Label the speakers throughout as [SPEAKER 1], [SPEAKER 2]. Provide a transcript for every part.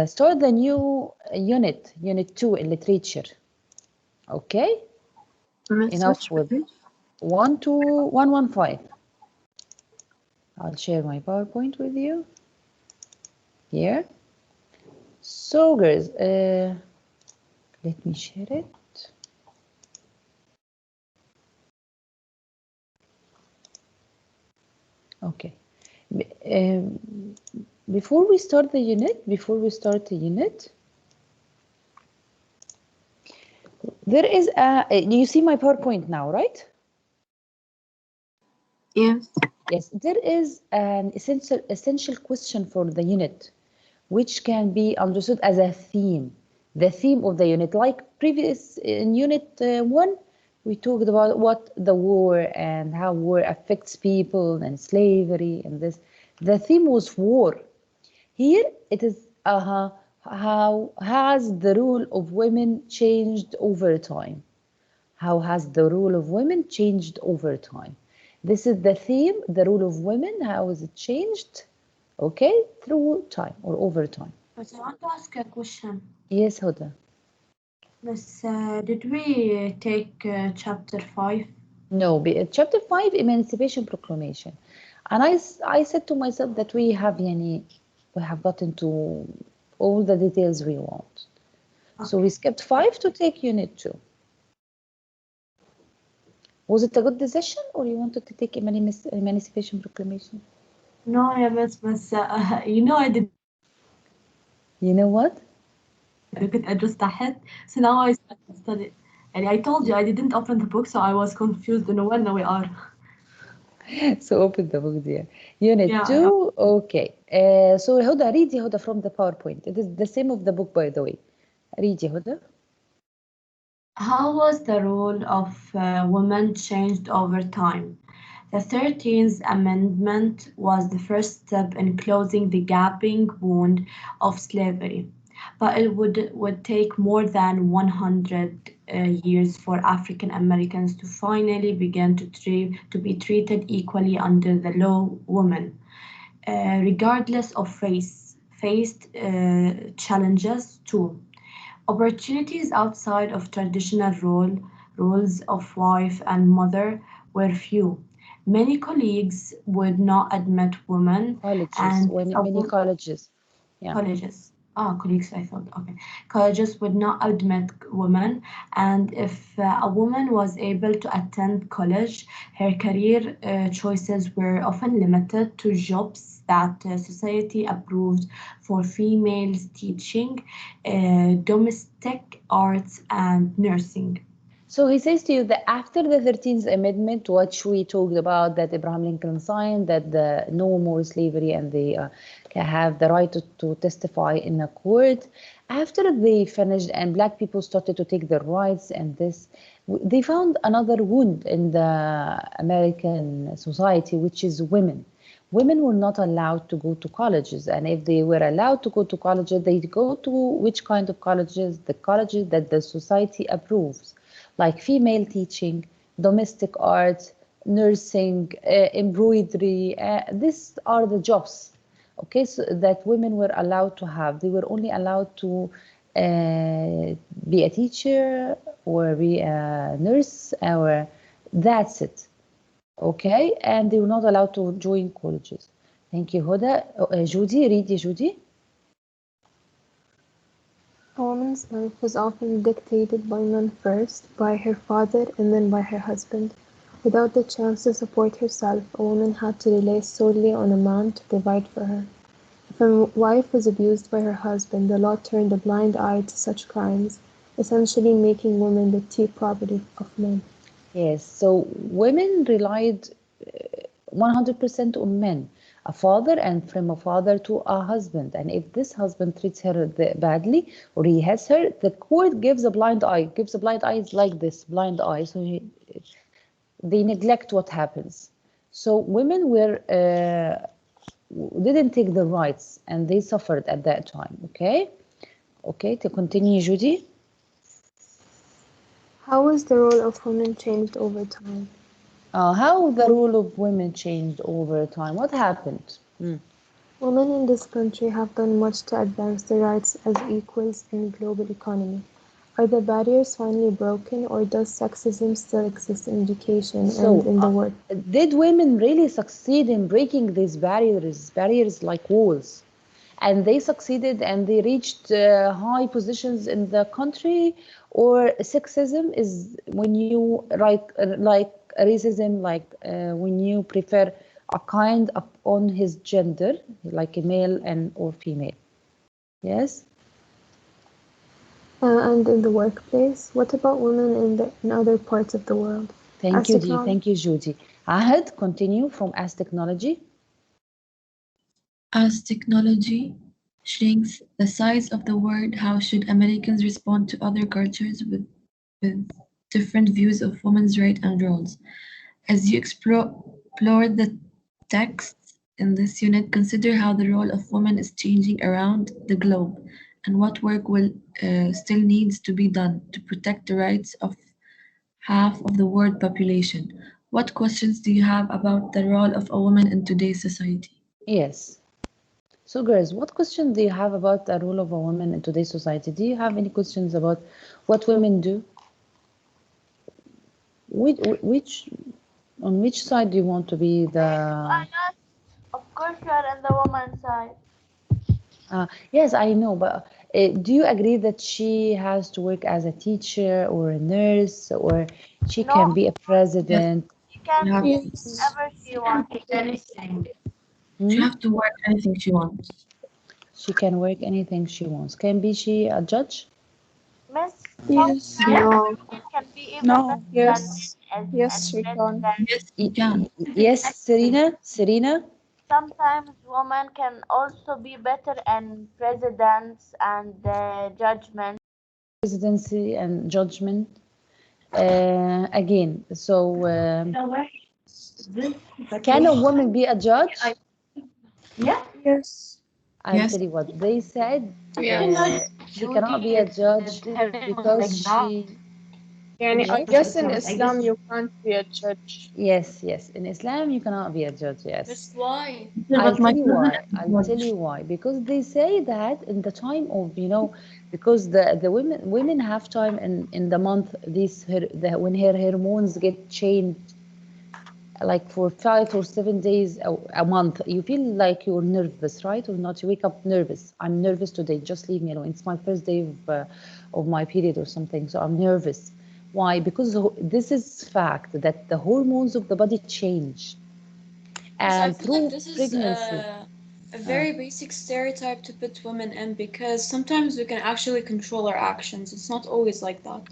[SPEAKER 1] start the new unit 2 in literature. Okay, enough with 1 to 115. I'll share my PowerPoint with you here. So girls, let me share it. Okay. Before we start the unit, there is you see my PowerPoint now, right?
[SPEAKER 2] Yes.
[SPEAKER 1] Yes, there is an essential question for the unit, which can be understood as a theme, the theme of the unit. Like previous in unit 1, we talked about what the war and how war affects people and slavery and this. The theme was war. Here it is how has the role of women changed over time? How has the role of women changed over time? This is the theme, the role of women, how has it changed? Okay, through time or over time.
[SPEAKER 2] But I want to ask a question.
[SPEAKER 1] Yes, Huda.
[SPEAKER 2] Miss, did we take chapter 5?
[SPEAKER 1] No, chapter 5, Emancipation Proclamation. And I said to myself that we have gotten to all the details we want. Okay. So we skipped 5 to take unit 2. Was it a good decision, or you wanted to take Emancipation Proclamation?
[SPEAKER 2] No, yeah, but I did.
[SPEAKER 1] You know what?
[SPEAKER 2] I just ahead. So now I study. And I told you I didn't open the book, so I was confused. And when we are.
[SPEAKER 1] So open the book, dear. Unit 2, okay. So Huda, read Huda from the PowerPoint. It is the same of the book, by the way. Read Huda.
[SPEAKER 2] How was the role of women changed over time? The 13th Amendment was the first step in closing the gaping wound of slavery, but it would take more than 100 years for African Americans to finally begin to be treated equally under the law. Women, regardless of race, faced challenges too. Opportunities outside of traditional roles of wife and mother were few. Many colleagues would not admit women
[SPEAKER 1] Colleges, many colleges.
[SPEAKER 2] Yeah. Colleges. Colleagues, I thought. Okay. Colleges would not admit women, and if a woman was able to attend college, her career choices were often limited to jobs that society approved for females teaching, domestic arts, and nursing.
[SPEAKER 1] So he says to you that after the 13th Amendment, which we talked about, that Abraham Lincoln signed, that the no more slavery and they can have the right to testify in a court. After they finished and black people started to take their rights and this, they found another wound in the American society, which is women. Women were not allowed to go to colleges, and if they were allowed to go to colleges, they'd go to which kind of colleges? The colleges that the society approves, like female teaching, domestic arts, nursing, embroidery. These are the jobs, okay, so that women were allowed to have. They were only allowed to be a teacher or be a nurse, or that's it. Okay, and they were not allowed to join colleges. Thank you, Huda. Judy, read Judy.
[SPEAKER 3] A woman's life was often dictated by men first, by her father, and then by her husband. Without the chance to support herself, a woman had to rely solely on a man to provide for her. If a wife was abused by her husband, the law turned a blind eye to such crimes, essentially making women the cheap property of men.
[SPEAKER 1] Yes, so women relied 100% on men, a father, and from a father to a husband. And if this husband treats her badly or he has her, the court gives a blind eye. Gives a blind eye is like this blind eye. So they neglect what happens. So women were didn't take the rights and they suffered at that time. Okay, okay. To continue, Judy.
[SPEAKER 3] How was the role of women changed over time?
[SPEAKER 1] How the role of women changed over time? What happened?
[SPEAKER 3] Women in this country have done much to advance their rights as equals in the global economy. Are the barriers finally broken, or does sexism still exist in education and in the work?
[SPEAKER 1] Did women really succeed in breaking these barriers like walls? And they succeeded and they reached high positions in the country, or sexism is when you like racism, like when you prefer a kind upon his gender, like a male and or female. Yes.
[SPEAKER 3] And in the workplace, what about women in other parts of the world?
[SPEAKER 1] Thank you, Dee. Thank you, Judy. Ahad, continue from as technology.
[SPEAKER 4] As technology shrinks the size of the world, how should Americans respond to other cultures with different views of women's rights and roles? As you explore the texts in this unit, consider how the role of women is changing around the globe and what work will still needs to be done to protect the rights of half of the world population. What questions do you have about the role of a woman in today's society?
[SPEAKER 1] Yes. So, girls, what questions do you have about the role of a woman in today's society? Do you have any questions about what women do? On which side do you want to be the?
[SPEAKER 5] Of course, you are on the woman's side.
[SPEAKER 1] Yes, I know, but do you agree that she has to work as a teacher or a nurse, or she
[SPEAKER 5] No.
[SPEAKER 1] can be a president?
[SPEAKER 5] She can
[SPEAKER 4] You have,
[SPEAKER 5] do whatever she wants.
[SPEAKER 2] Anything.
[SPEAKER 4] she have to work anything she wants.
[SPEAKER 1] She can work anything she wants. Can be she a judge?
[SPEAKER 5] Miss,
[SPEAKER 6] Yes.
[SPEAKER 5] no. Can be even
[SPEAKER 6] No.
[SPEAKER 5] better
[SPEAKER 6] Yes.
[SPEAKER 5] than
[SPEAKER 6] Yes, we can.
[SPEAKER 4] Yes, you can.
[SPEAKER 1] Yes, Serena.
[SPEAKER 5] Sometimes women can also be better in presidents and judgment.
[SPEAKER 1] Presidency and judgment. Again, so can a woman be a judge?
[SPEAKER 2] Yeah.
[SPEAKER 6] Yes.
[SPEAKER 1] I'll
[SPEAKER 4] Yes.
[SPEAKER 1] tell you what they said.
[SPEAKER 6] Yes.
[SPEAKER 1] She cannot be a judge because she.
[SPEAKER 6] Yani, I
[SPEAKER 1] Yes.
[SPEAKER 6] guess in Islam you can't be a judge.
[SPEAKER 1] Yes, in Islam you cannot be a judge. Yes.
[SPEAKER 6] That's why.
[SPEAKER 1] I'll tell you why. I'll tell you why. Because they say that in the time of, because the women have time in the month when her hormones get changed, like for 5 or 7 days a month, you feel like you're nervous, right? Or not? You wake up nervous. I'm nervous today. Just leave me alone. It's my first day of my period or something, so I'm nervous. Why? Because this is fact that the hormones of the body change. And through
[SPEAKER 6] this
[SPEAKER 1] pregnancy.
[SPEAKER 6] is a very basic stereotype to put women in because sometimes we can actually control our actions. It's not always like that.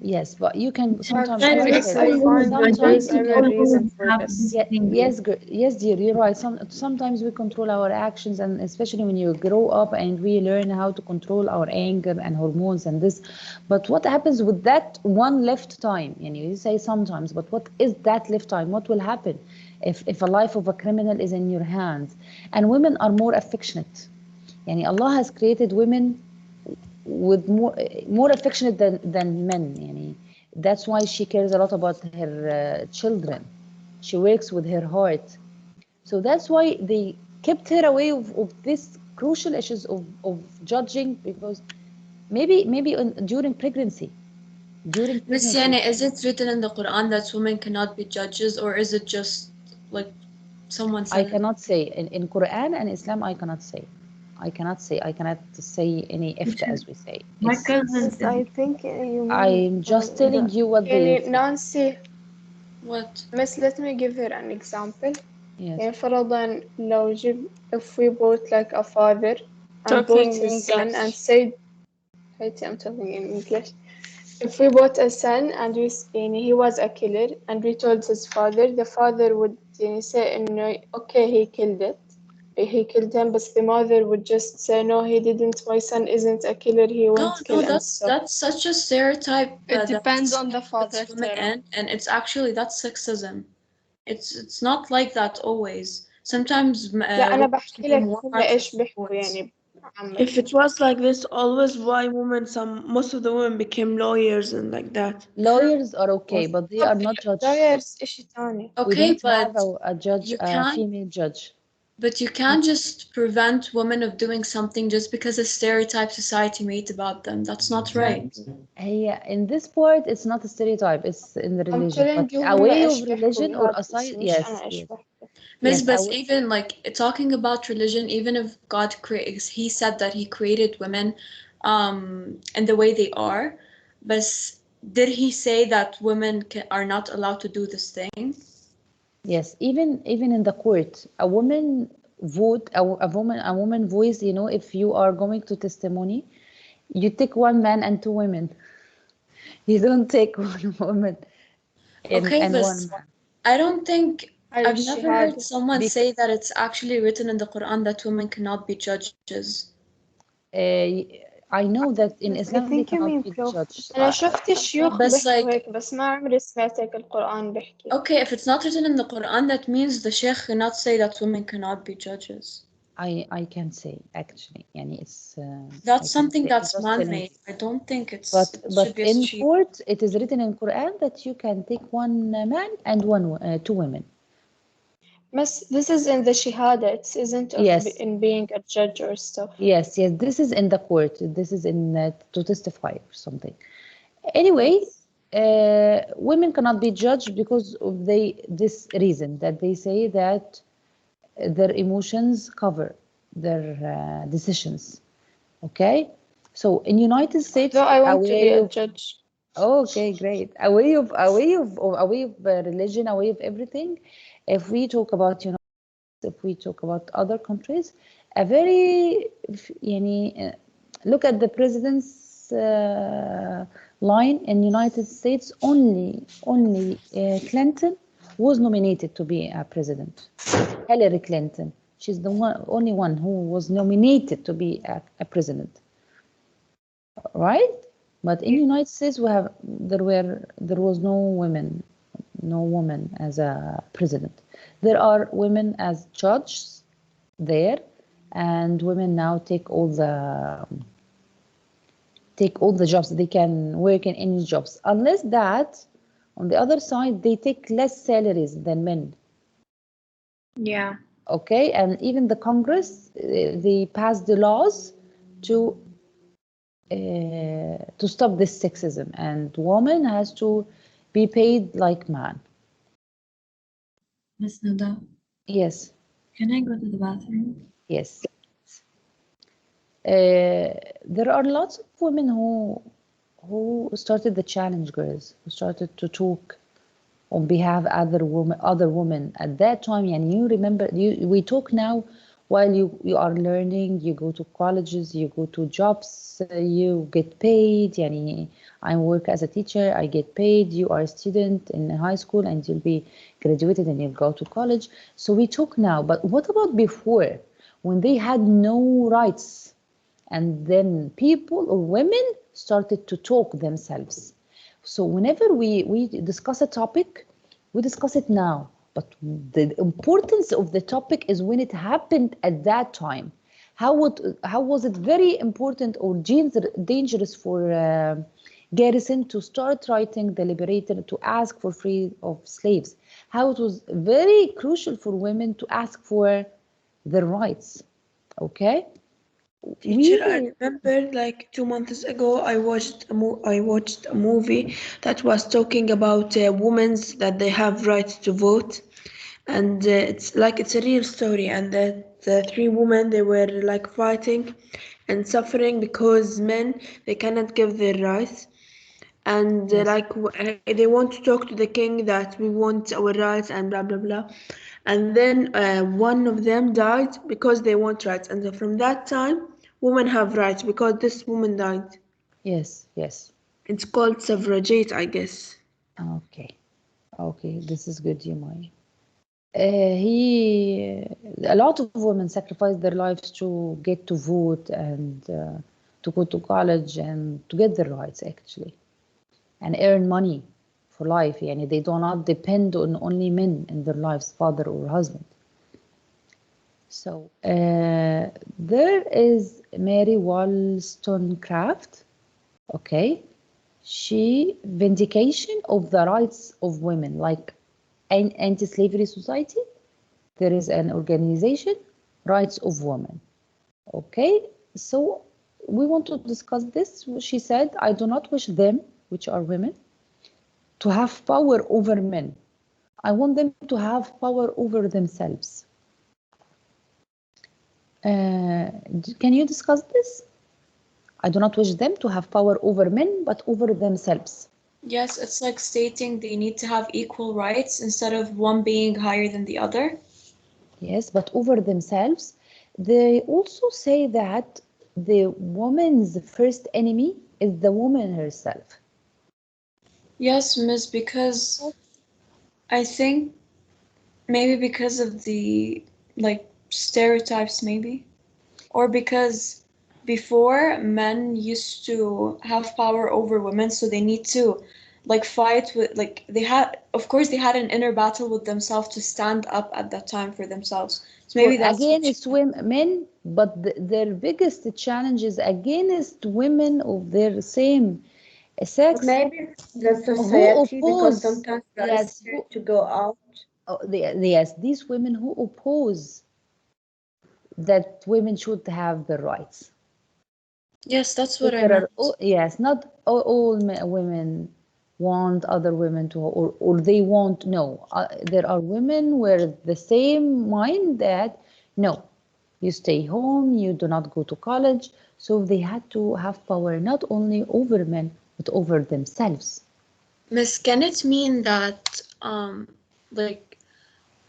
[SPEAKER 1] Yes, but you can sometimes.
[SPEAKER 6] I
[SPEAKER 1] like I said,
[SPEAKER 6] find
[SPEAKER 1] sometimes
[SPEAKER 6] there's a reason for this.
[SPEAKER 1] yes, dear, you're right. Sometimes we control our actions, and especially when you grow up and we learn how to control our anger and hormones and this. But what happens with that one left time? You say sometimes, but what is that left time? What will happen if a life of a criminal is in your hands? And women are more affectionate. Allah has created women with more affectionate than men. That's why she cares a lot about her children. She works with her heart. So that's why they kept her away of this crucial issues of judging, because maybe during pregnancy.
[SPEAKER 6] Miss Yani, is it written in the Quran that women cannot be judges, or is it just like someone said?
[SPEAKER 1] I cannot say in Quran and Islam. I cannot say any ifta, as we say.
[SPEAKER 2] My cousin
[SPEAKER 3] Yes, I think you mean.
[SPEAKER 1] I'm just telling you what they say.
[SPEAKER 6] Nancy, what? Miss, let me give her an example.
[SPEAKER 1] Yes.
[SPEAKER 6] فرضاً لو if we both like a father and both his son and said, I'm talking in English. If we bought a son and he was a killer and we told his father, the father would say, okay, he killed him, but the mother would just say, no, he didn't. My son isn't a killer. He won't kill him. That's such a stereotype.
[SPEAKER 7] It depends on the father.
[SPEAKER 6] And it's actually, that's sexism. It's not like that always. Sometimes
[SPEAKER 7] لا أنا بحكي لك هم إيش بيحكوا يعني. If it was like this always, why most of the women became lawyers and like that.
[SPEAKER 1] Lawyers are okay, but they are not judges.
[SPEAKER 7] Lawyers إشي تاني.
[SPEAKER 6] Okay,
[SPEAKER 1] we don't have
[SPEAKER 6] but
[SPEAKER 1] a judge, a female judge.
[SPEAKER 4] But you can't just prevent women of doing something just because a stereotype society made about them. That's not right.
[SPEAKER 1] In this part, it's not a stereotype, it's in the
[SPEAKER 6] I'm
[SPEAKER 1] religion.
[SPEAKER 6] telling
[SPEAKER 1] But
[SPEAKER 6] you
[SPEAKER 1] a
[SPEAKER 6] هم
[SPEAKER 1] way
[SPEAKER 6] إيش
[SPEAKER 1] of
[SPEAKER 6] بيحكوا
[SPEAKER 1] religion or
[SPEAKER 6] بهذا
[SPEAKER 1] aside,
[SPEAKER 6] الإشي مش
[SPEAKER 1] yes,
[SPEAKER 6] أنا إيش
[SPEAKER 1] yes.
[SPEAKER 6] بحكي.
[SPEAKER 4] Miss,
[SPEAKER 1] Yes,
[SPEAKER 4] but even like talking about religion, even if God creates, he said that he created women in the way they are, but did he say that women are not allowed to do this thing?
[SPEAKER 1] Yes, even in the court, a woman vote, a woman voice, you know, if you are going to testimony, you take one man and two women. You don't take one woman
[SPEAKER 4] Okay,
[SPEAKER 1] and
[SPEAKER 4] but
[SPEAKER 1] one man.
[SPEAKER 4] I don't think I've never heard
[SPEAKER 6] الشهادة.
[SPEAKER 4] someone say that it's actually written in the Quran that women cannot be judges.
[SPEAKER 1] I know that in
[SPEAKER 3] I
[SPEAKER 1] Islam they
[SPEAKER 3] think you mean
[SPEAKER 1] cannot be
[SPEAKER 3] prof.
[SPEAKER 1] judged.
[SPEAKER 6] أنا شفت شيوخ
[SPEAKER 4] بس
[SPEAKER 6] بيحكوا
[SPEAKER 4] like
[SPEAKER 6] هيك بس ما عمري سمعت هيك القرآن بيحكي.
[SPEAKER 4] okay, if it's not written in the Quran, that means the Sheikh cannot say that women cannot be judges.
[SPEAKER 1] I can say actually, yani it's
[SPEAKER 4] That's
[SPEAKER 1] I
[SPEAKER 4] something
[SPEAKER 1] can say, I'm
[SPEAKER 4] that's
[SPEAKER 1] just telling
[SPEAKER 4] man-made.
[SPEAKER 1] you.
[SPEAKER 4] I don't think it
[SPEAKER 1] But
[SPEAKER 4] should be
[SPEAKER 1] in
[SPEAKER 4] achieved.
[SPEAKER 1] court, it is written in Quran that you can take one man and two women.
[SPEAKER 6] But this is in the shahada. It isn't
[SPEAKER 1] Yes.
[SPEAKER 6] in being a judge or stuff.
[SPEAKER 1] Yes, this is in the court. This is in to testify or something. Anyway, women cannot be judged because of this reason that they say that their emotions cover their decisions. Okay, so in United States,
[SPEAKER 6] Though I want to be a
[SPEAKER 1] of
[SPEAKER 6] judge.
[SPEAKER 1] okay, great, a way of religion, a way of everything. If we talk about if we talk about other countries, a very يعني look at the president's line in United States. Only Clinton was nominated to be a president. Hillary Clinton, she's the only one who was nominated to be a president, right? But in United States, there was no woman as a president. There are women as judges there, and women now take all the jobs. They can work in any jobs, unless that on the other side they take less salaries than men.
[SPEAKER 6] Yeah.
[SPEAKER 1] Okay, and even the Congress, they passed the laws to stop this sexism, and woman has to be paid like man.
[SPEAKER 4] Miss Nada,
[SPEAKER 1] Yes.
[SPEAKER 4] can I go to the bathroom?
[SPEAKER 1] Yes. There are lots of women who started the challenge girls, who started to talk on behalf of other women at that time. And you remember, we talk now while you are learning, you go to colleges, you go to jobs, you get paid. Yani, I work as a teacher, I get paid. You are a student in high school and you'll be graduated and you'll go to college. So we talk now, but what about before, when they had no rights? And then people or women started to talk themselves. So whenever we discuss a topic, we discuss it now. But the importance of the topic is when it happened at that time. How was it very important or dangerous for Garrison to start writing the Liberator to ask for free of slaves? How it was very crucial for women to ask for their rights. Okay.
[SPEAKER 7] Teacher, I remember like 2 months ago, I watched a movie that was talking about women that they have rights to vote, and it's a real story. And the three women, they were like fighting and suffering because men, they cannot give their rights, and they want to talk to the king that we want our rights and blah blah blah. And then one of them died because they want rights, and so from that time women have rights because this woman died.
[SPEAKER 1] Yes.
[SPEAKER 7] It's called suffragette, I guess.
[SPEAKER 1] Okay, this is good, Yumai. A lot of women sacrifice their lives to get to vote and to go to college and to get their rights actually, and earn money for life. Yani they do not depend on only men in their lives, father or husband. So there is Mary Wollstonecraft. Okay, she vindication of the rights of women, like an anti-slavery society. There is an organization rights of women. Okay, so we want to discuss this. She said, I do not wish them, which are women, to have power over men. I want them to have power over themselves. Can you discuss this? I do not wish them to have power over men, but over themselves.
[SPEAKER 4] Yes, it's like stating they need to have equal rights instead of one being higher than the other.
[SPEAKER 1] Yes, but over themselves. They also say that the woman's first enemy is the woman herself.
[SPEAKER 4] Yes, Miss, because I think maybe because of the like stereotypes, maybe, or because before men used to have power over women, so they need to like fight with like they had, of course, they had an inner battle with themselves to stand up at that time for themselves. So maybe
[SPEAKER 1] For
[SPEAKER 4] that's
[SPEAKER 1] against men, but their biggest challenge is against women of their same sex
[SPEAKER 2] Maybe the
[SPEAKER 1] who
[SPEAKER 2] society, because
[SPEAKER 1] oppose.
[SPEAKER 2] sometimes they are
[SPEAKER 1] Yes,
[SPEAKER 2] scared to go out.
[SPEAKER 1] yes, these women who oppose that women should have the rights.
[SPEAKER 4] yes, that's what I
[SPEAKER 1] There
[SPEAKER 4] meant.
[SPEAKER 1] are, yes, not all women want other women to, or they want, no. There are women where the same mind that, no, you stay home, you do not go to college. So they had to have power not only over men, but over themselves.
[SPEAKER 4] Miss, can it mean that like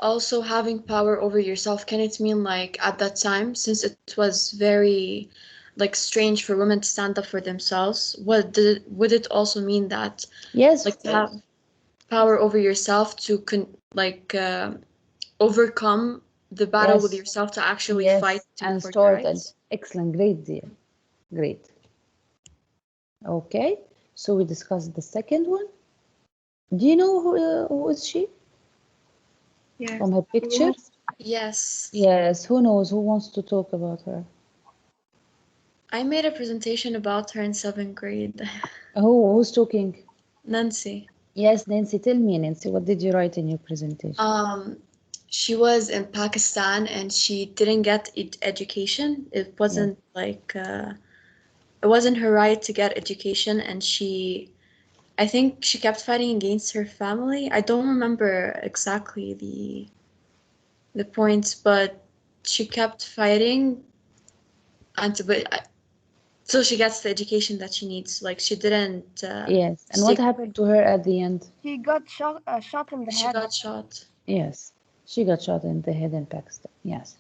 [SPEAKER 4] also having power over yourself, can it mean like at that time, since it was very like strange for women to stand up for themselves, would it also mean that
[SPEAKER 1] Yes,
[SPEAKER 4] like
[SPEAKER 1] of
[SPEAKER 4] to have
[SPEAKER 1] course.
[SPEAKER 4] power over yourself to overcome the battle with
[SPEAKER 1] Yes,
[SPEAKER 4] yourself to actually fight
[SPEAKER 1] yes, and
[SPEAKER 4] for your
[SPEAKER 1] start an
[SPEAKER 4] rights?
[SPEAKER 1] excellent, great deal. Great. Okay, so we discussed the second one. Do you know who is she
[SPEAKER 7] Yes.
[SPEAKER 1] from her picture?
[SPEAKER 4] Yes.
[SPEAKER 1] Yes, who knows? Who wants to talk about her?
[SPEAKER 4] I made a presentation about her in 7th grade.
[SPEAKER 1] Who's talking?
[SPEAKER 4] Nancy.
[SPEAKER 1] Yes, Nancy, tell me, Nancy, what did you write in your presentation?
[SPEAKER 4] She was in Pakistan and she didn't get education. It wasn't it wasn't her right to get education, and I think she kept fighting against her family. I don't remember exactly the points, but she kept fighting so she gets the education that she needs. Like she didn't
[SPEAKER 1] Yes, and what
[SPEAKER 4] stick.
[SPEAKER 1] happened to her at the end?
[SPEAKER 8] He got shot in the
[SPEAKER 4] She
[SPEAKER 8] head.
[SPEAKER 4] got shot.
[SPEAKER 1] Yes, she got shot in the head in Pakistan. Yes.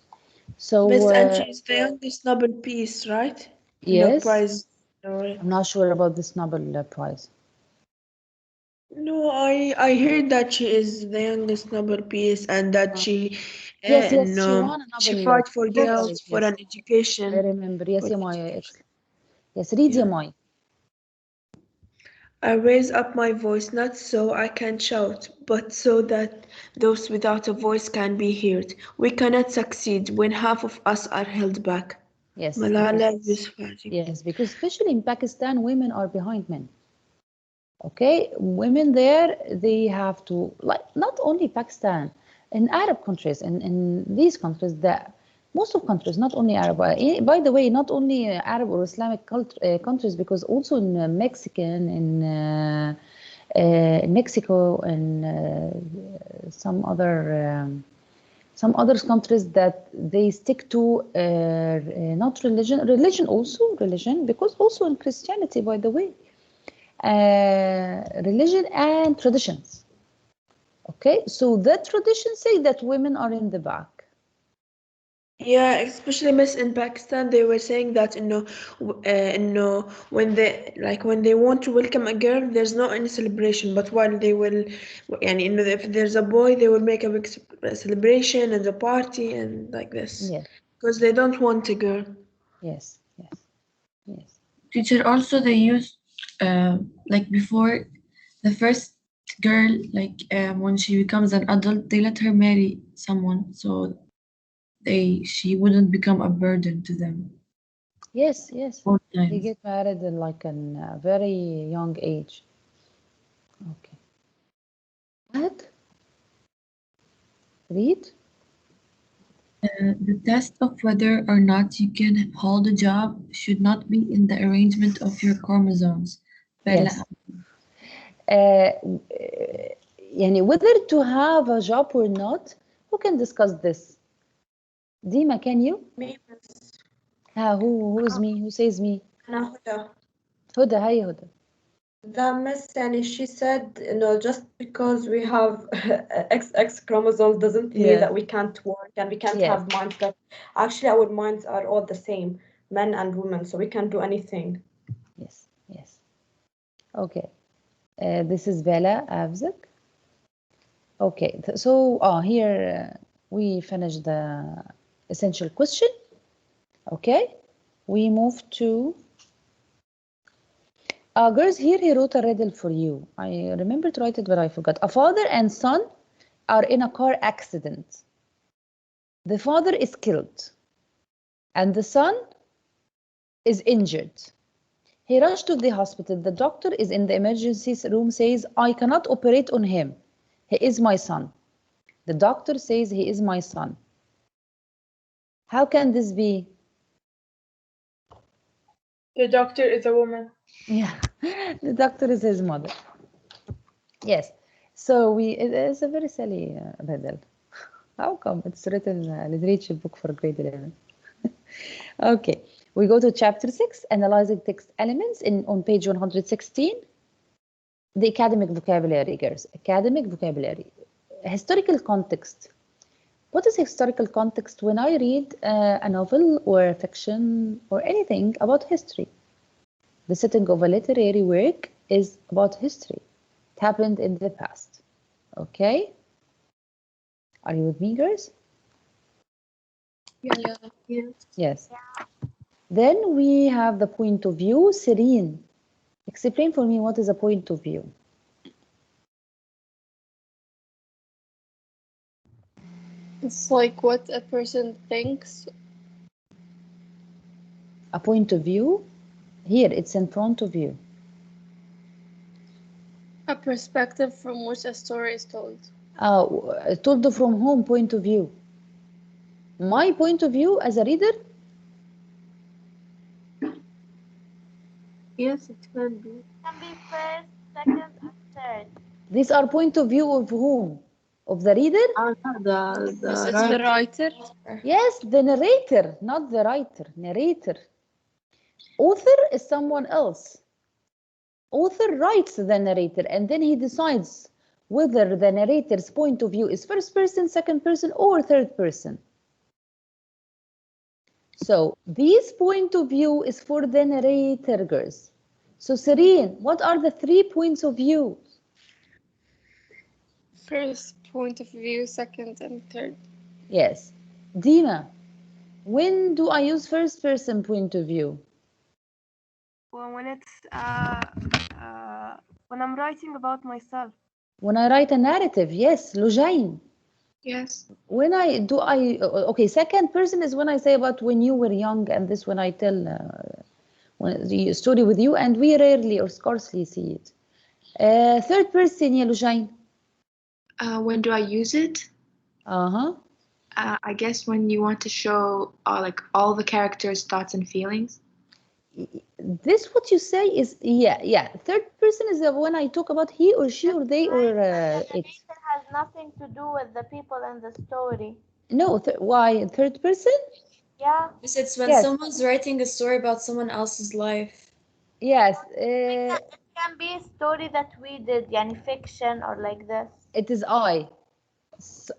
[SPEAKER 1] So,
[SPEAKER 7] Miss, and she's the youngest Nobel Peace, right? No
[SPEAKER 1] yes,
[SPEAKER 7] prize. No,
[SPEAKER 1] I'm not sure about this Nobel Prize.
[SPEAKER 7] no, I heard that she is the youngest Nobel Peace and that
[SPEAKER 1] Yes, yes, she won a
[SPEAKER 7] she
[SPEAKER 1] Nobel
[SPEAKER 7] fight for
[SPEAKER 1] Prize.
[SPEAKER 7] girls for
[SPEAKER 1] Yes,
[SPEAKER 7] an education.
[SPEAKER 1] I remember. Yes,
[SPEAKER 7] For
[SPEAKER 1] Yamaya,
[SPEAKER 7] education.
[SPEAKER 1] excellent. Yes, read
[SPEAKER 7] Yeah.
[SPEAKER 1] Yamaya.
[SPEAKER 7] I raise up my voice not so I can shout, but so that those without a voice can be heard. We cannot succeed when half of us are held back.
[SPEAKER 1] Yes,
[SPEAKER 7] Malala Yousafzai.
[SPEAKER 1] yes, because especially in Pakistan, women are behind men. Okay, women there, they have to, like, not only Pakistan, in Arab countries, in these countries, that most of countries, not only Arab, by the way, not only Arab or Islamic countries, because also in Mexican, in Mexico, and some other countries that they stick to not religion also religion, because also in Christianity, by the way, religion and traditions. Okay, so the traditions say that women are in the back.
[SPEAKER 7] Yeah, especially Miss in Pakistan, they were saying that when they want to welcome a girl, there's not any celebration. But while they will, if there's a boy, they will make a big celebration and a party and like this,
[SPEAKER 1] Yes,
[SPEAKER 7] because they don't want a girl.
[SPEAKER 1] yes, yes, yes.
[SPEAKER 4] Teacher, also they used like before the first girl, like when she becomes an adult, they let her marry someone so she wouldn't become a burden to them
[SPEAKER 1] Yes, yes.
[SPEAKER 4] all the
[SPEAKER 1] They
[SPEAKER 4] time.
[SPEAKER 1] get married in like a very young age. Okay. What? Read?
[SPEAKER 4] The test of whether or not you can hold a job should not be in the arrangement of your chromosomes.
[SPEAKER 1] Yes. يعني whether to have a job or not, who can discuss this? Dima, can you?
[SPEAKER 7] Me.
[SPEAKER 1] Who's me? Who says me?
[SPEAKER 7] أنا هدى.
[SPEAKER 1] Huda, hi Huda.
[SPEAKER 7] The miss يعني she said just because we have XX chromosomes doesn't mean that we can't work and we can't have minds that actually our minds are all the same, men and women, so we can do anything.
[SPEAKER 1] Yes. Okay. This is Bella Avzak. Okay, so here we finished the essential question. Okay, we move to girls. Here he wrote a riddle for you. I remember to write it, but I forgot. A father and son are in a car accident. The father is killed, and the son is injured. He rushed to the hospital. The doctor is in the emergency room, says, I cannot operate on him. He is my son. The doctor says he is my son. How can this be?
[SPEAKER 6] The doctor is a woman.
[SPEAKER 1] Yeah, the doctor is his mother. Yes, so it is a very silly riddle. How come? It's written literature book for grade 11. Okay, we go to chapter 6, analyzing text elements on page 116. The academic vocabulary, girls. Academic vocabulary. Historical context. What is historical context? When I read a novel or a fiction or anything about history. The setting of a literary work is about history. It happened in the past. Okay? Are you with me, girls? Yes. Then we have the point of view. Serene, explain for me what is a point of view.
[SPEAKER 6] It's like what a person thinks.
[SPEAKER 1] A point of view? Here, it's in front of you.
[SPEAKER 6] A perspective from which a story is told.
[SPEAKER 1] Told from whom point of view? My point of view as a reader?
[SPEAKER 3] Yes, it can be.
[SPEAKER 5] It can be first, second, and third.
[SPEAKER 1] These are point of view of whom? Of the reader?
[SPEAKER 6] The writer.
[SPEAKER 1] Yes, the narrator, not the writer. Narrator. Author is someone else. Author writes the narrator and then he decides whether the narrator's point of view is first person, second person, or third person. So this point of view is for the narrator, girls. So Serene, what are the 3 points of view?
[SPEAKER 6] First point of view, second and third.
[SPEAKER 1] Yes. Dima, when do I use first person point of view?
[SPEAKER 8] Well, when it's when I'm writing about myself.
[SPEAKER 1] When I write a narrative, yes. Lujain.
[SPEAKER 6] Yes.
[SPEAKER 1] When okay, second person is when I say about when you were young, and this when I tell the story with you, and we rarely or scarcely see it. Third person, yeah, Lujain.
[SPEAKER 9] When do I use it? I guess when you want to show like all the characters' thoughts and feelings.
[SPEAKER 1] This what you say is yeah. Third person is when I talk about he or she or they or it.
[SPEAKER 5] It has nothing to do with the people in the story.
[SPEAKER 1] No, why third person?
[SPEAKER 5] Yeah.
[SPEAKER 4] It's when someone's writing a story about someone else's life.
[SPEAKER 1] Yes.
[SPEAKER 5] It can be a story that we did, yani fiction or like this.
[SPEAKER 1] It is I.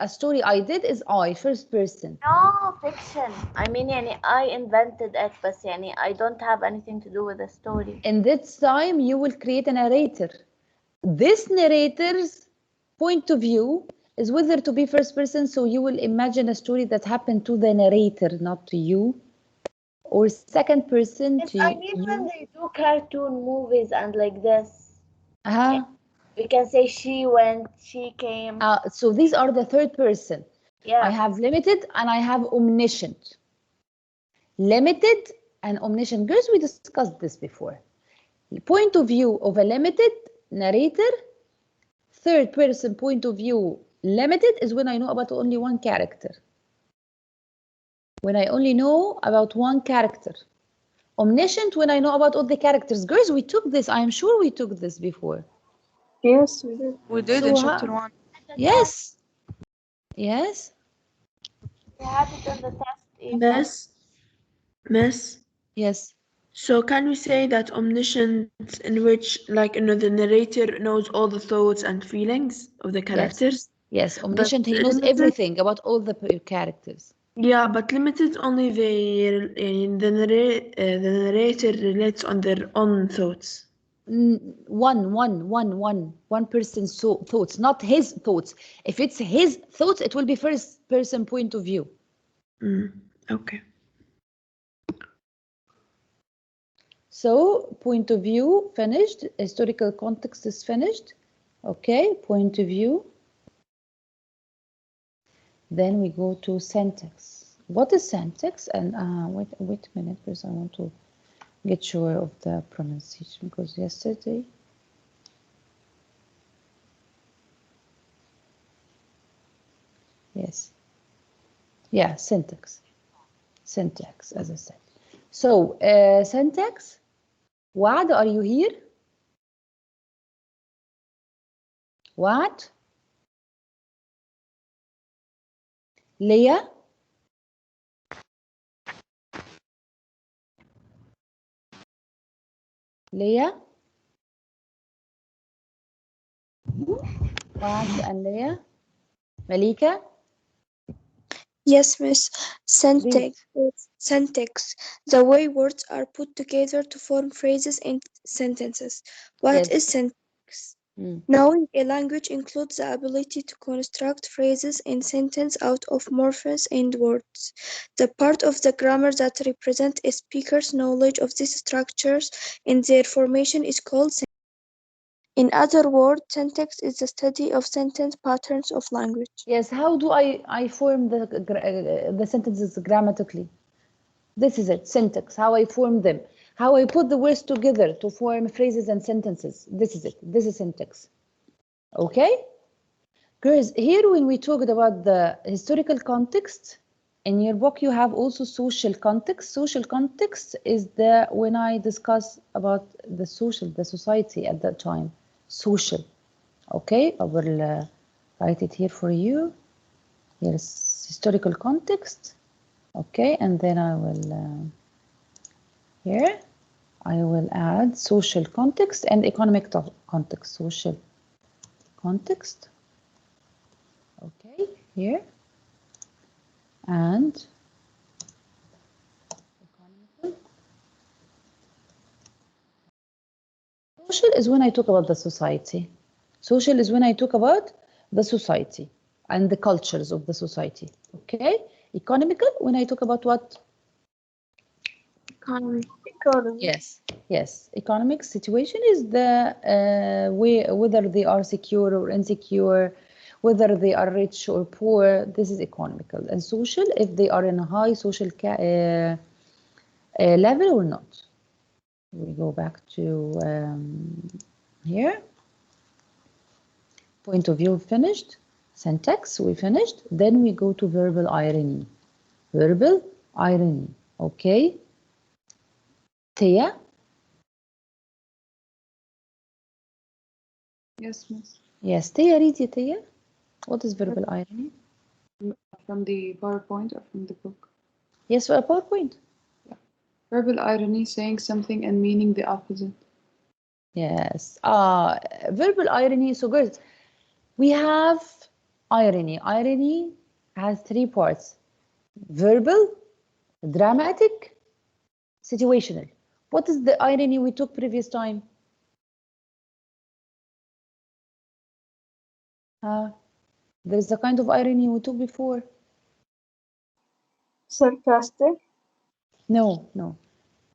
[SPEAKER 1] A story I did is I, first person.
[SPEAKER 5] No, fiction. I mean, yani, I invented it, but yani, I don't have anything to do with the story.
[SPEAKER 1] In this time, you will create a narrator. This narrator's point of view is whether to be first person, so you will imagine a story that happened to the narrator, not to you. Or second person
[SPEAKER 5] to I mean you. When they do cartoon movies and like this. We can say she went, she came.
[SPEAKER 1] So these are the third person.
[SPEAKER 5] Yeah.
[SPEAKER 1] I have limited and I have omniscient. Limited and omniscient. Girls, we discussed this before. The point of view of a limited narrator, third person point of view limited is when I know about only one character. when I only know about one character. Omniscient when I know about all the characters. Girls, we took this. I am sure we took this before.
[SPEAKER 6] Yes, we did.
[SPEAKER 9] We did in chapter 1.
[SPEAKER 1] Yes. Yes.
[SPEAKER 5] We had it on the test.
[SPEAKER 7] Miss.
[SPEAKER 1] Yes.
[SPEAKER 7] So can we say that omniscient, in which, like, the narrator knows all the thoughts and feelings of the characters?
[SPEAKER 1] Yes. Omniscient, he knows everything about all the characters.
[SPEAKER 7] Yeah, but limited only the narrator relates on their own thoughts.
[SPEAKER 1] One person's thoughts, not his thoughts. If it's his thoughts, it will be first person point of view.
[SPEAKER 7] Okay.
[SPEAKER 1] So point of view finished, historical context is finished. Okay, point of view. Then we go to syntax. What is syntax? And wait a minute, because I want to get sure of the pronunciation, because yesterday. Yes. Yeah, syntax. Syntax, as I said. So, syntax. Wad, are you here? What? Leah? Leah? Wad and Leah? Malika?
[SPEAKER 10] Yes, Miss. Syntax. The way words are put together to form phrases and sentences. What is syntax? Knowing a language includes the ability to construct phrases and sentences out of morphemes and words. The part of the grammar that represents a speaker's knowledge of these structures and their formation is called syntax. In other words, syntax is the study of sentence patterns of language.
[SPEAKER 1] Yes, how do I form the sentences grammatically? This is it, syntax, how I form them. How I put the words together to form phrases and sentences. This is it, this is syntax. Okay? Girls, here when we talked about the historical context, in your book you have also social context. Social context is when I discuss about the society at that time. Social. Okay, I will write it here for you. Here's historical context. Okay, and then I will here I will add social context and economic context. Social context. Okay, here and economical. Social is when I talk about the society. Social is when I talk about the society and the cultures of the society. Okay, economical when I talk about what?
[SPEAKER 6] Economy.
[SPEAKER 1] Yes. Economic situation is the whether they are secure or insecure, whether they are rich or poor. This is economical. And social, if they are in a high social level or not. We go back to here. Point of view finished. Syntax we finished. Then we go to verbal irony. Verbal irony. Okay. Tia?
[SPEAKER 9] Yes, Miss.
[SPEAKER 1] Yes, Tia, read it, Tia. What is verbal irony?
[SPEAKER 9] From the PowerPoint or from the book?
[SPEAKER 1] Yes, for a PowerPoint.
[SPEAKER 9] Yeah. Verbal irony, saying something and meaning the opposite.
[SPEAKER 1] Yes. Verbal irony. So, girls, we have irony. Irony has 3 parts. Verbal, dramatic, situational. What is the irony we took previous time? There's a kind of irony we took before.
[SPEAKER 6] Sarcastic?
[SPEAKER 1] No.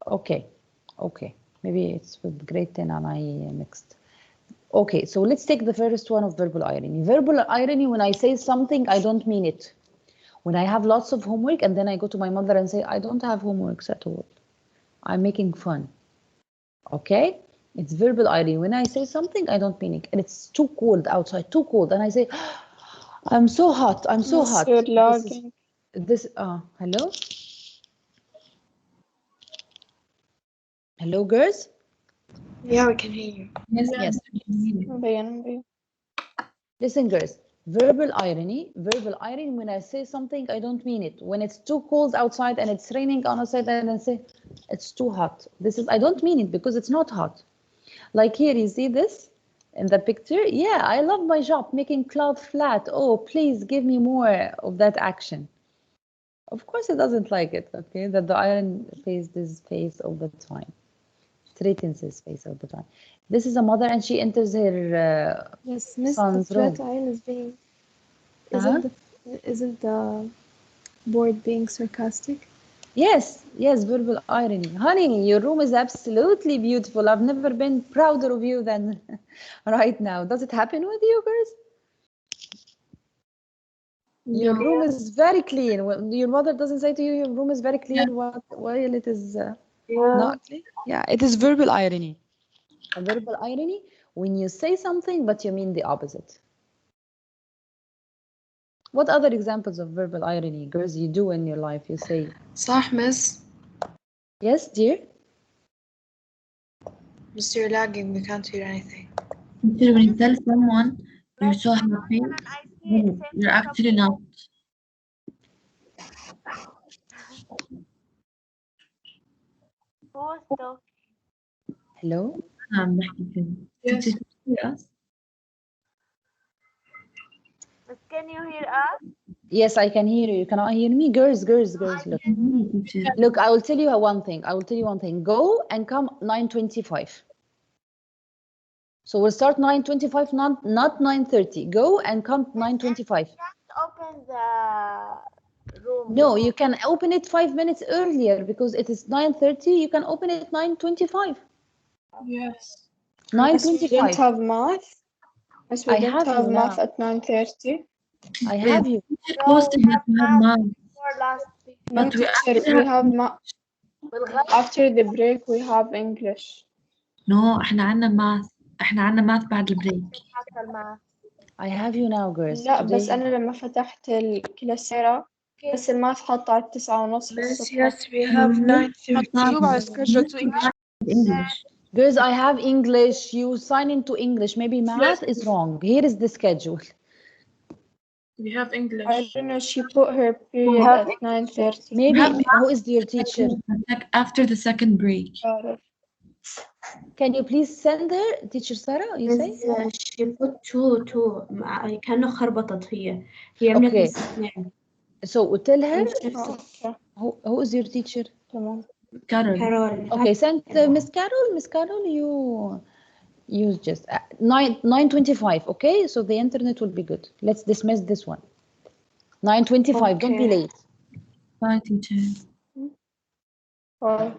[SPEAKER 1] Okay. Maybe it's with grade 10 and I mixed. Okay, so let's take the first one of verbal irony. Verbal irony, when I say something, I don't mean it. When I have lots of homework and then I go to my mother and say, I don't have homeworks at all. I'm making fun. Okay? It's verbal irony. When I say something, I don't mean it. And it's too cold outside, too cold. And I say, I'm so hot. I'm so hot.
[SPEAKER 6] You're lagging.
[SPEAKER 1] Hello? Hello, girls?
[SPEAKER 9] Yeah, we can hear you.
[SPEAKER 1] Yes.
[SPEAKER 6] مبين.
[SPEAKER 1] Listen, girls. Verbal irony, when I say something, I don't mean it. When it's too cold outside and it's raining on outside and I say, it's too hot. I don't mean it because it's not hot. Like here, you see this in the picture? Yeah, I love my job, making cloud flat. Oh, please give me more of that action. Of course, it doesn't like it, okay? That the iron face this face all the time. Straightens his face all the time. This is a mother and she enters her
[SPEAKER 3] Yes, Miss, the
[SPEAKER 1] son's room.
[SPEAKER 3] flat iron is being... Isn't the board being sarcastic?
[SPEAKER 1] Yes, verbal irony. Honey, your room is absolutely beautiful. I've never been prouder of you than right now. Does it happen with you, girls? Your room is very clean. Your mother doesn't say to you, your room is very clean, while it is not clean. Yeah, it is verbal irony. A verbal irony when you say something, but you mean the opposite. What other examples of verbal irony, girls, you do in your life? You say,
[SPEAKER 9] صح, miss.
[SPEAKER 1] Yes, dear?
[SPEAKER 9] Miss, you're lagging. We can't hear anything.
[SPEAKER 4] When you tell someone you're so happy, you're actually not.
[SPEAKER 5] Who's talking?
[SPEAKER 1] Hello?
[SPEAKER 4] Yes. Did you hear us?
[SPEAKER 5] But can you hear us?
[SPEAKER 1] Yes, I can hear you. You cannot hear me? Girls, look. Look, I will tell you one thing. Go and come 9:25. So we'll start 9:25, not 9:30. Go and come 9:25.
[SPEAKER 5] Open the room.
[SPEAKER 1] No, you can open it 5 minutes earlier because it is 9:30. You can open it 9:25.
[SPEAKER 6] Yes.
[SPEAKER 1] 9:25.
[SPEAKER 6] We don't have math. Yes, we don't have math at 9:30.
[SPEAKER 1] I have you.
[SPEAKER 4] Posted that we have math.
[SPEAKER 6] No, teacher, we have math. After the break we have English.
[SPEAKER 4] No, احنا عنا math. احنا عنا math بعد البريك.
[SPEAKER 1] I have you now, girls.
[SPEAKER 6] لا بس أنا لما فتحت الكلاسيرا بس الماث حاطة على 9:30 الصبح.
[SPEAKER 7] Yes, we have 9:30.
[SPEAKER 4] English.
[SPEAKER 1] Girls, I have English. You sign into English. Maybe math is wrong. Here is the schedule.
[SPEAKER 7] We have English.
[SPEAKER 6] I don't know, she put her period at 9:30.
[SPEAKER 1] Maybe, who is your teacher?
[SPEAKER 4] After the second break.
[SPEAKER 1] Can you please send her, teacher Sarah, you say?
[SPEAKER 2] She put two. كأنه خربطت هي عملت
[SPEAKER 1] Okay.
[SPEAKER 2] اثنين.
[SPEAKER 1] So tell her, who is your teacher?
[SPEAKER 2] Carol.
[SPEAKER 1] Okay, send Miss Carol. Miss Carol, you just 9:25. Okay, so the internet will be good. Let's dismiss this one. 9:25. Don't be late.
[SPEAKER 4] Bye, teacher.
[SPEAKER 6] Bye.